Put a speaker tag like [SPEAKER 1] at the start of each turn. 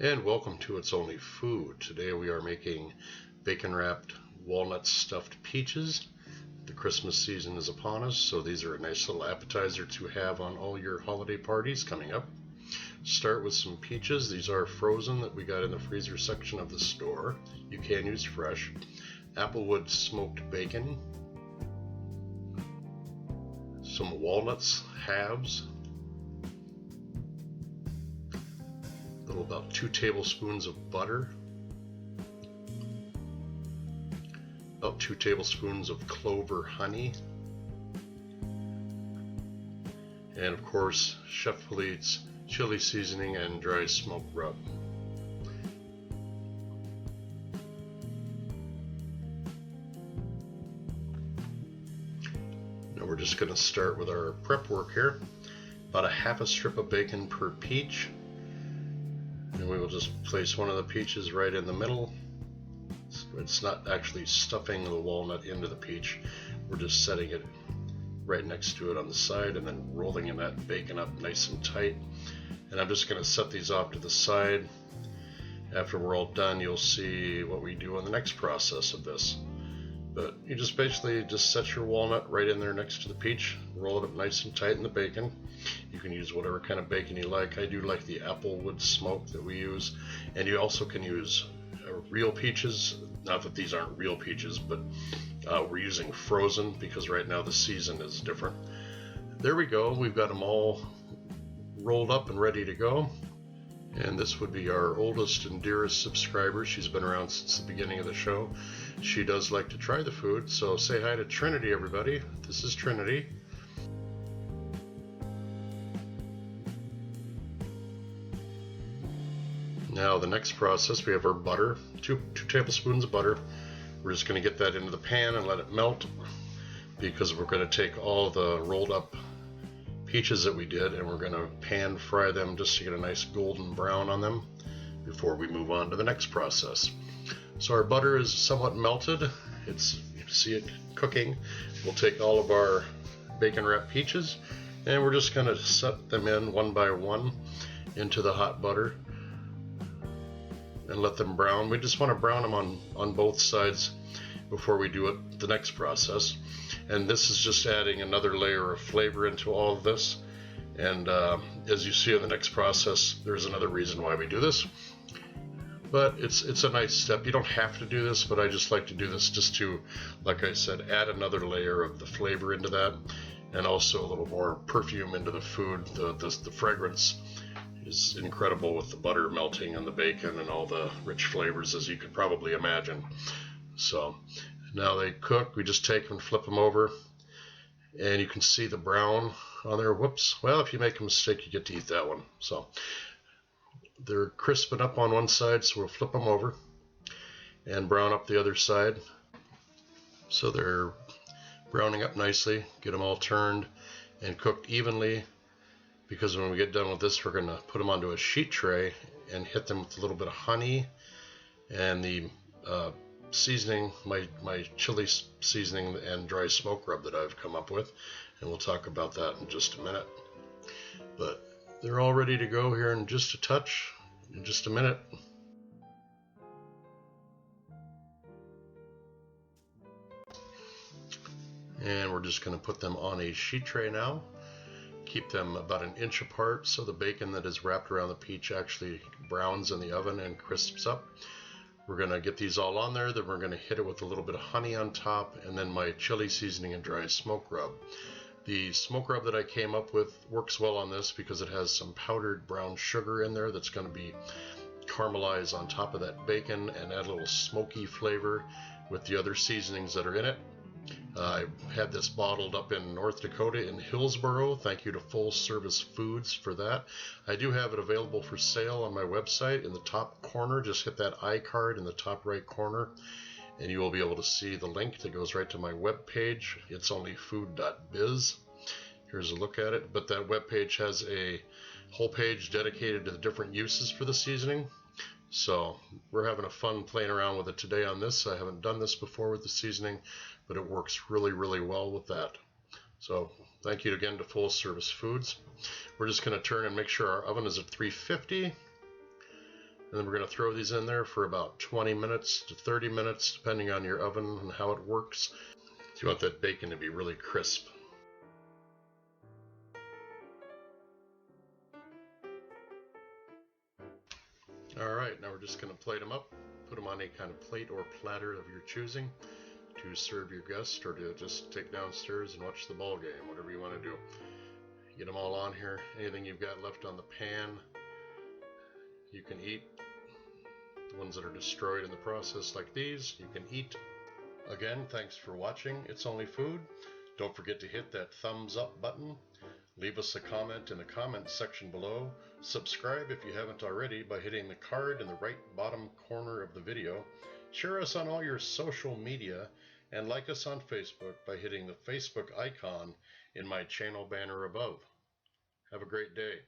[SPEAKER 1] And welcome to It's Only Food. Today we are making bacon wrapped walnut stuffed peaches. The Christmas season is upon us, so these are a nice little appetizer to have on all your holiday parties coming up. Start with some peaches. These are frozen that we got in the freezer section of the store. You can use fresh. Applewood smoked bacon. Some walnuts halves. About 2 tablespoons of butter, about 2 tablespoons of clover honey, and of course Chef Politte's chili seasoning and dry smoke rub. Now we're just going to start with our prep work here. About a half a strip of bacon per peach. And we will just place one of the peaches right in the middle. It's not actually stuffing the walnut into the peach. We're just setting it right next to it on the side and then rolling in that bacon up nice and tight. And I'm just going to set these off to the side. After we're all done, you'll see what we do on the next process of this. But you just basically just set your walnut right in there next to the peach, roll it up nice and tight in the bacon. You can use whatever kind of bacon you like. I do like the Applewood smoke that we use, and you also can use real peaches. Not that these aren't real peaches, but we're using frozen because right now the season is different. There we go. We've got them all rolled up and ready to go. And this would be our oldest and dearest subscriber. She's been around since the beginning of the show. She does like to try the food, so say hi to Trinity, everybody. This is Trinity. Now the next process, we have our butter, two tablespoons of butter. We're just going to get that into the pan and let it melt, because we're going to take all the rolled up peaches that we did and we're going to pan fry them just to get a nice golden brown on them before we move on to the next process. So our butter is somewhat melted. You see it cooking. We'll take all of our bacon wrapped peaches and we're just going to set them in one by one into the hot butter and let them brown. We just want to brown them on both sides before we do it the next process. And this is just adding another layer of flavor into all of this. And as you see in the next process, there's another reason why we do this. But it's a nice step. You don't have to do this, but I just like to do this just to, like I said, add another layer of the flavor into that, and also a little more perfume into the food. The fragrance is incredible with the butter melting and the bacon and all the rich flavors, as you could probably imagine. So now they cook, we just take them and flip them over, and you can see the brown on there. Whoops. Well, if you make a mistake, you get to eat that one. So they're crisping up on one side, so we'll flip them over and brown up the other side. So they're browning up nicely. Get them all turned and cooked evenly, because when we get done with this, we're going to put them onto a sheet tray and hit them with a little bit of honey and the seasoning, my chili seasoning and dry smoke rub that I've come up with, and we'll talk about that in just a minute. But they're all ready to go here in just a minute. And we're just going to put them on a sheet tray now. Keep them about an inch apart so the bacon that is wrapped around the peach actually browns in the oven and crisps up. We're going to get these all on there, then we're going to hit it with a little bit of honey on top, and then my chili seasoning and dry smoke rub. The smoke rub that I came up with works well on this because it has some powdered brown sugar in there that's going to be caramelized on top of that bacon and add a little smoky flavor with the other seasonings that are in it. I had this bottled up in North Dakota in Hillsboro. Thank you to Full Service Foods for that. I do have it available for sale on my website. In the top corner, just hit that iCard in the top right corner, and you will be able to see the link that goes right to my webpage. It's onlyfood.biz. Here's a look at it. But that webpage has a whole page dedicated to the different uses for the seasoning. So we're having a fun playing around with it today on this. I haven't done this before with the seasoning, but it works really, really well with that. So thank you again to Full Service Foods. We're just going to turn and make sure our oven is at 350. And then we're going to throw these in there for about 20 minutes to 30 minutes, depending on your oven and how it works. You want that bacon to be really crisp. Alright, now we're just going to plate them up, put them on a kind of plate or platter of your choosing to serve your guests or to just take downstairs and watch the ball game, whatever you want to do. Get them all on here. Anything you've got left on the pan, you can eat. The ones that are destroyed in the process like these, you can eat. Again, thanks for watching It's Only Food. Don't forget to hit that thumbs up button. Leave us a comment in the comments section below. Subscribe if you haven't already by hitting the card in the right bottom corner of the video. Share us on all your social media and like us on Facebook by hitting the Facebook icon in my channel banner above. Have a great day.